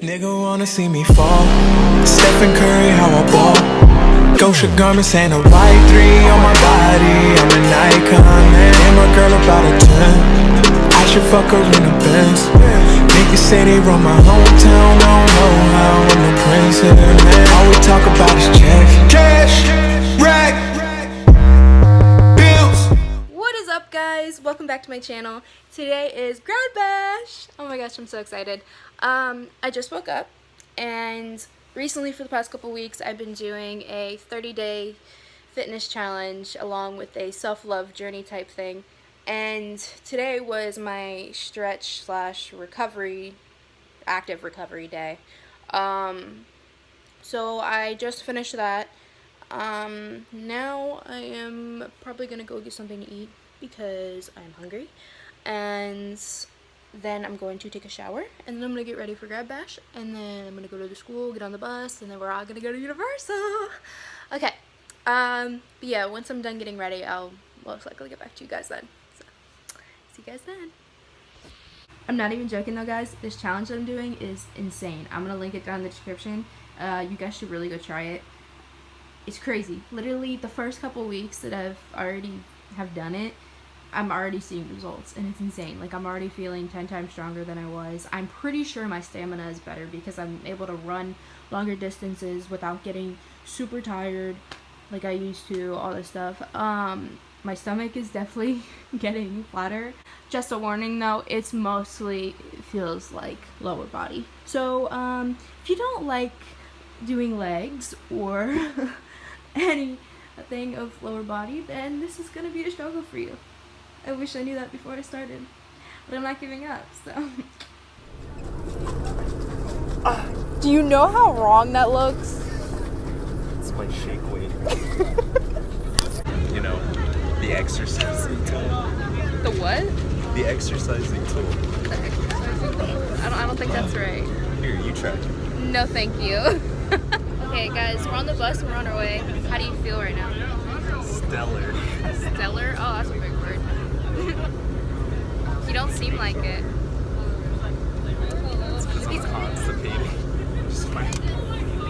Nigga wanna see me fall. Stephen Curry, how I ball. Gosha garments and a white 3 on my body. I'm an icon, man. And my girl about a 10. I should fuck her in the Benz. Niggas say they run my hometown. I don't know how. I'm the prince here, man. All we talk about is checks. Cash, rack, bills. What is up, guys? Welcome back to my channel. Today is GradBash. Oh my gosh, I'm so excited. I just woke up, and recently for the past couple weeks I've been doing a 30-day fitness challenge along with a self-love journey type thing, and today was my stretch / recovery, active recovery day. So I just finished that. Now I am probably gonna go get something to eat because I'm hungry, and then I'm going to take a shower, and then I'm gonna get ready for GradBash, and then I'm gonna go to the school, get on the bus, and then we're all gonna go to Universal. Okay, but yeah, once I'm done getting ready, I'll most likely get back to you guys then. So, see you guys then. I'm not even joking though, guys. This challenge that I'm doing is insane. I'm gonna link it down in the description. You guys should really go try it. It's crazy. Literally, the first couple weeks that I've already have done it, I'm already seeing results, and it's insane. Like, I'm already feeling 10 times stronger than I was. I'm pretty sure my stamina is better because I'm able to run longer distances without getting super tired like I used to, all this stuff. My stomach is definitely getting flatter. Just a warning though, it's mostly feels like lower body. So if you don't like doing legs or anything of lower body, then this is gonna be a struggle for you. I wish I knew that before I started, but I'm not giving up, so. Do you know how wrong that looks? It's my shake weight. You know, the exercising tool. The what? The exercising tool. The exercising tool? I don't think that's right. Here, you try. No, thank you. Okay, guys, we're on the bus and we're on our way. How do you feel right now? Stellar. Stellar? Oh, that's a big word. You don't seem like it. It's because I'm constipated.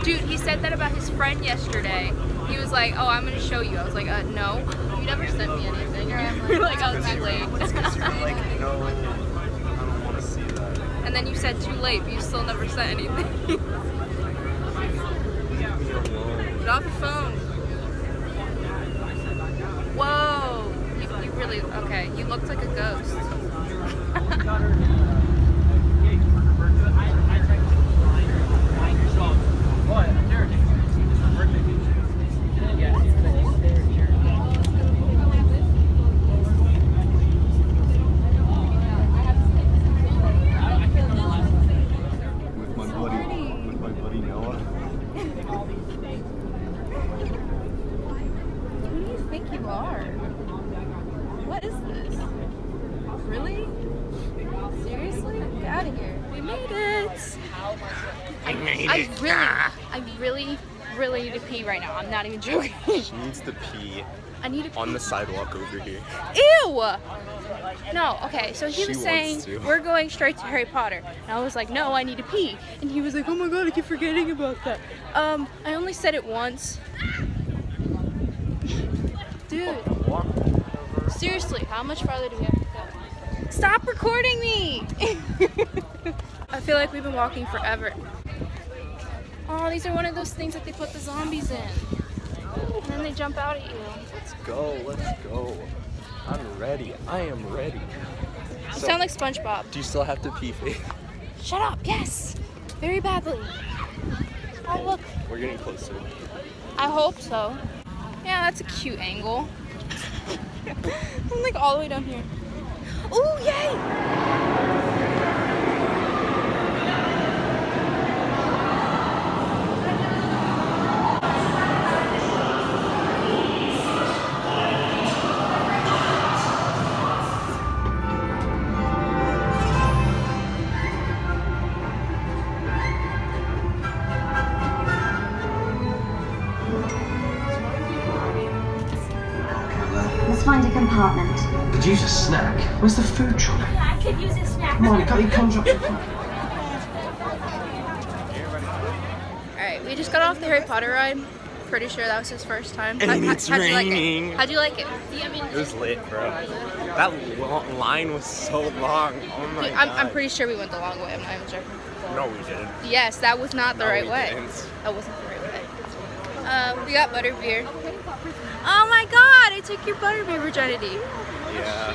Dude, he said that about his friend yesterday. He was like, oh, I'm going to show you. I was like, no. You never sent me anything. You're like, oh, too late. It's because you're like, no, I don't want to see that. And then you said too late, but you still never sent anything. Leave me alone. Get off your phone. Whoa. You really, okay, you looked like a ghost. With my buddy Noah. Who do you think you are? What is this? Really? Seriously? Get out of here. We made it! I really need to pee right now. I'm not even joking. She needs to pee. I need to pee. On the sidewalk over here. Ew! No, okay, so he was She saying, wants to. we're going straight to Harry Potter. And I was like, no, I need to pee. And he was like, oh my god, I keep forgetting about that. I only said it once. Dude. Seriously, how much farther do we have to go? Stop recording me! I feel like we've been walking forever. Oh, these are one of those things that they put the zombies in. And then they jump out at you. Let's go. I'm ready. I am ready. You sound like SpongeBob. Do you still have to pee, Faith? Shut up, yes! Very badly. Oh, look. We're getting closer. I hope so. Yeah, that's a cute angle. I'm like all the way down here. Ooh, yay! Let's find a compartment. Could use a snack. Where's the food trolley? I could use a snack. Come on, you can't drop your phone. Alright, we just got off the Harry Potter ride. Pretty sure that was his first time. And it's raining. How'd you like it? It was lit, bro. That line was so long. Oh my god. I'm pretty sure we went the long way. I'm not even joking. No, we didn't. Yes, that was not the right we way. didn't. That wasn't the right way. We got butterbeer. Oh my god, I took your butterbeer virginity. Yeah.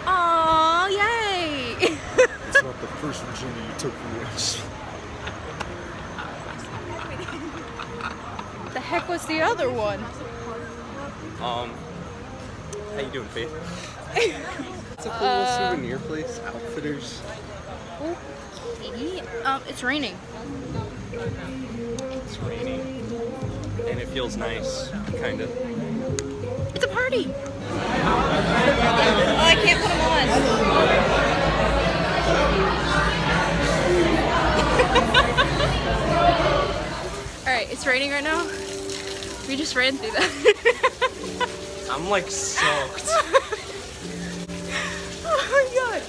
Aw, yay! It's not the first virginity you took from me. The heck was the other one? How you doing, Faith? It's a cool little souvenir place, Outfitters. Okay. It's raining. It's raining. And it feels nice, kind of. It's a party! Oh, I can't put them on. Alright, it's raining right now. We just ran through that. I'm like soaked. Oh my god.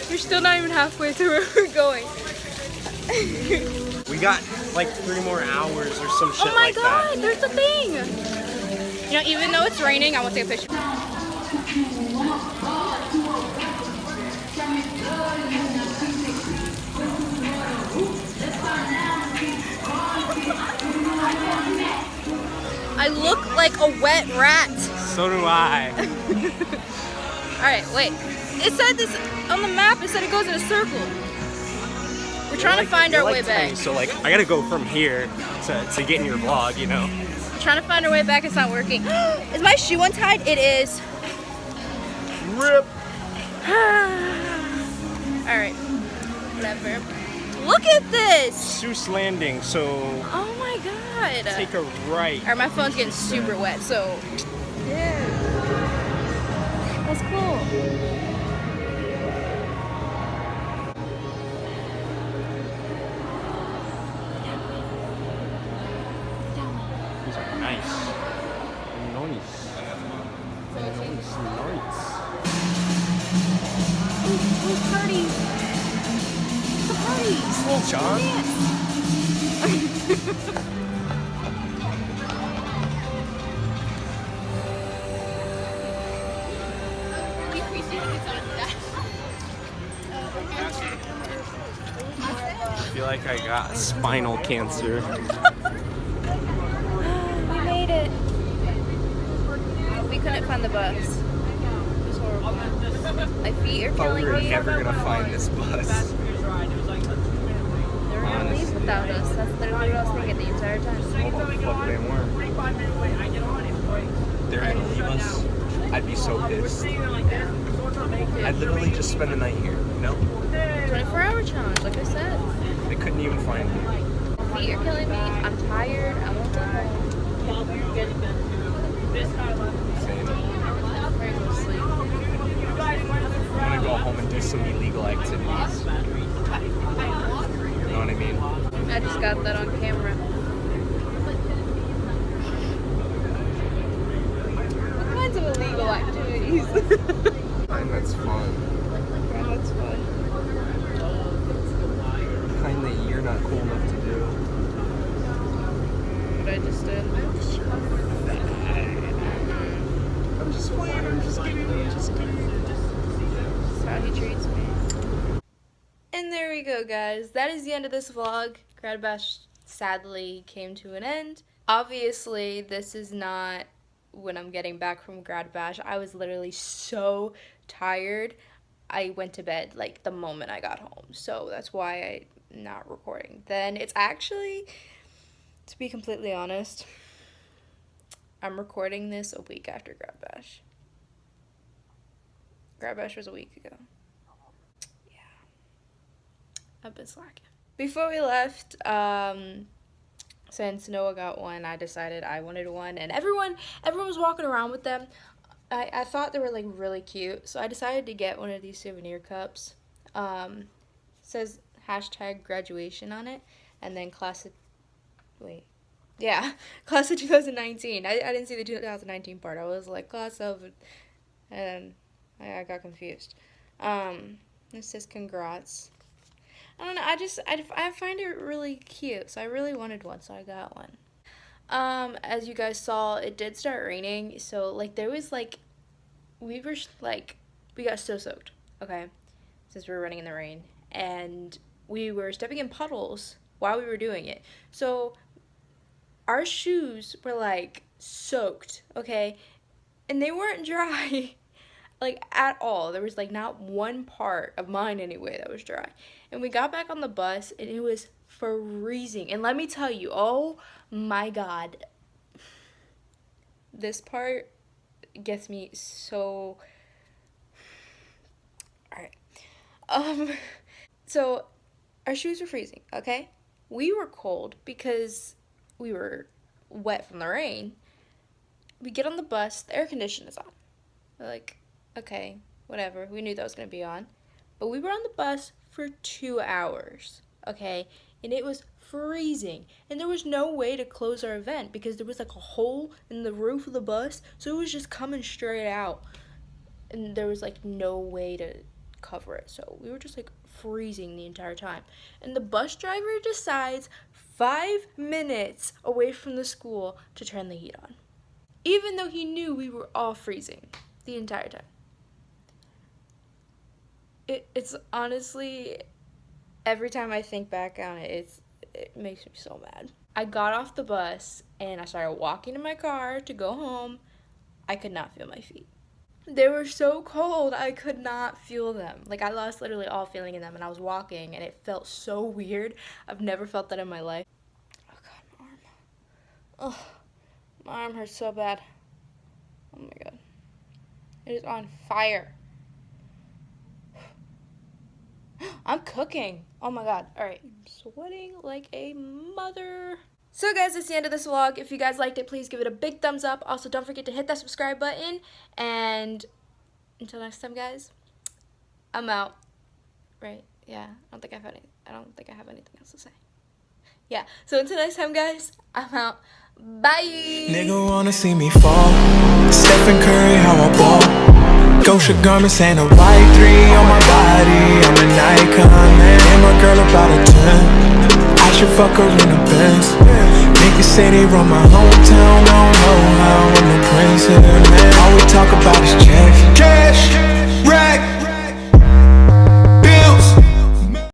We're still not even halfway through where we're going. We got like 3 more hours or some shit Oh my like god, that. there's a thing! You know, even though it's raining, I want to take a picture. I look like a wet rat. So do I. Alright, wait. It said this on the map, it said it goes in a circle. We're trying to find our way back. So like, I gotta go from here to get in your vlog, you know? We're trying to find our way back, it's not working. Is my shoe untied? It is. Rip! Alright, whatever. Look at this! Seuss Landing, so Oh my god. take a right. Alright, my phone's getting super wet, so. Yeah. That's cool. These are nice. Nice. Ooh, party. It's a party. Slow, John. I feel like I got spinal cancer. We made it. We couldn't find the bus. It was horrible. My feet are I thought we killing were me. never gonna find this bus. They're gonna leave without us. That's literally what I was thinking the entire time. Oh, fuck, they weren't. They're gonna leave us. I'd be so pissed. I'd literally just spend the night here, you know? 24-hour challenge, like I said. They couldn't even find me. Feet are killing me. I'm tired. I won't go home. Same. I'm ready to go to sleep. I'm gonna go home and do some illegal activities. You know what I mean? I just got that on camera. What kinds of illegal activities? Kind that's fun. That's fun. Kind that you're not cool enough to do. What I just did. I'm just playing, I'm just kidding. That's how he treats me. And there we go, guys. That is the end of this vlog. GradBash sadly came to an end. Obviously, this is not when I'm getting back from GradBash. I was literally so tired. I went to bed like the moment I got home. So that's why I'm not recording. Then it's actually, to be completely honest, I'm recording this a week after GradBash. GradBash was a week ago. Yeah. I've been slacking. Before we left, since Noah got one, I decided I wanted one, and everyone was walking around with them. I thought they were like really cute, so I decided to get one of these souvenir cups. Says hashtag graduation on it, and then class of 2019. I didn't see the 2019 part. I was like class of, and I got confused. It says congrats. I don't know. I find it really cute. So I really wanted one, so I got one. As you guys saw, it did start raining. So like there was like, we got so soaked. Okay, since we were running in the rain, and we were stepping in puddles while we were doing it. So our shoes were like soaked. Okay, and they weren't dry. Like at all. There was like not one part of mine anyway that was dry. And we got back on the bus and it was freezing. And let me tell you, oh my god, this part gets me so. Alright. So our shoes were freezing, okay? We were cold because we were wet from the rain. We get on the bus, the air conditioner is on. We're like, okay, whatever. We knew that was going to be on. But we were on the bus for 2 hours, okay? And it was freezing. And there was no way to close our vent because there was like a hole in the roof of the bus. So it was just coming straight out. And there was like no way to cover it. So we were just like freezing the entire time. And the bus driver decides 5 minutes away from the school to turn the heat on. Even though he knew we were all freezing the entire time. It's honestly, every time I think back on it, it makes me so mad. I got off the bus and I started walking to my car to go home. I could not feel my feet. They were so cold, I could not feel them. Like I lost literally all feeling in them and I was walking and it felt so weird. I've never felt that in my life. Oh god, my arm. Oh, my arm hurts so bad. Oh my god. It is on fire. I'm cooking. Oh my god. Alright. I'm sweating like a mother. So guys, that's the end of this vlog. If you guys liked it, please give it a big thumbs up. Also, don't forget to hit that subscribe button. And until next time, guys, I'm out. Right? Yeah. I don't think I have anything else to say. Yeah. So until next time, guys, I'm out. Bye. Nigga wanna see me fall. Stephen Curry, how I ball. Gosha garments and a white 3 on my body. I'm an icon, man. And my girl about a 10. I should fuck her in a Benz. Niggas say they run my hometown. I don't know how I'm the prince here, man. All we talk about is cash.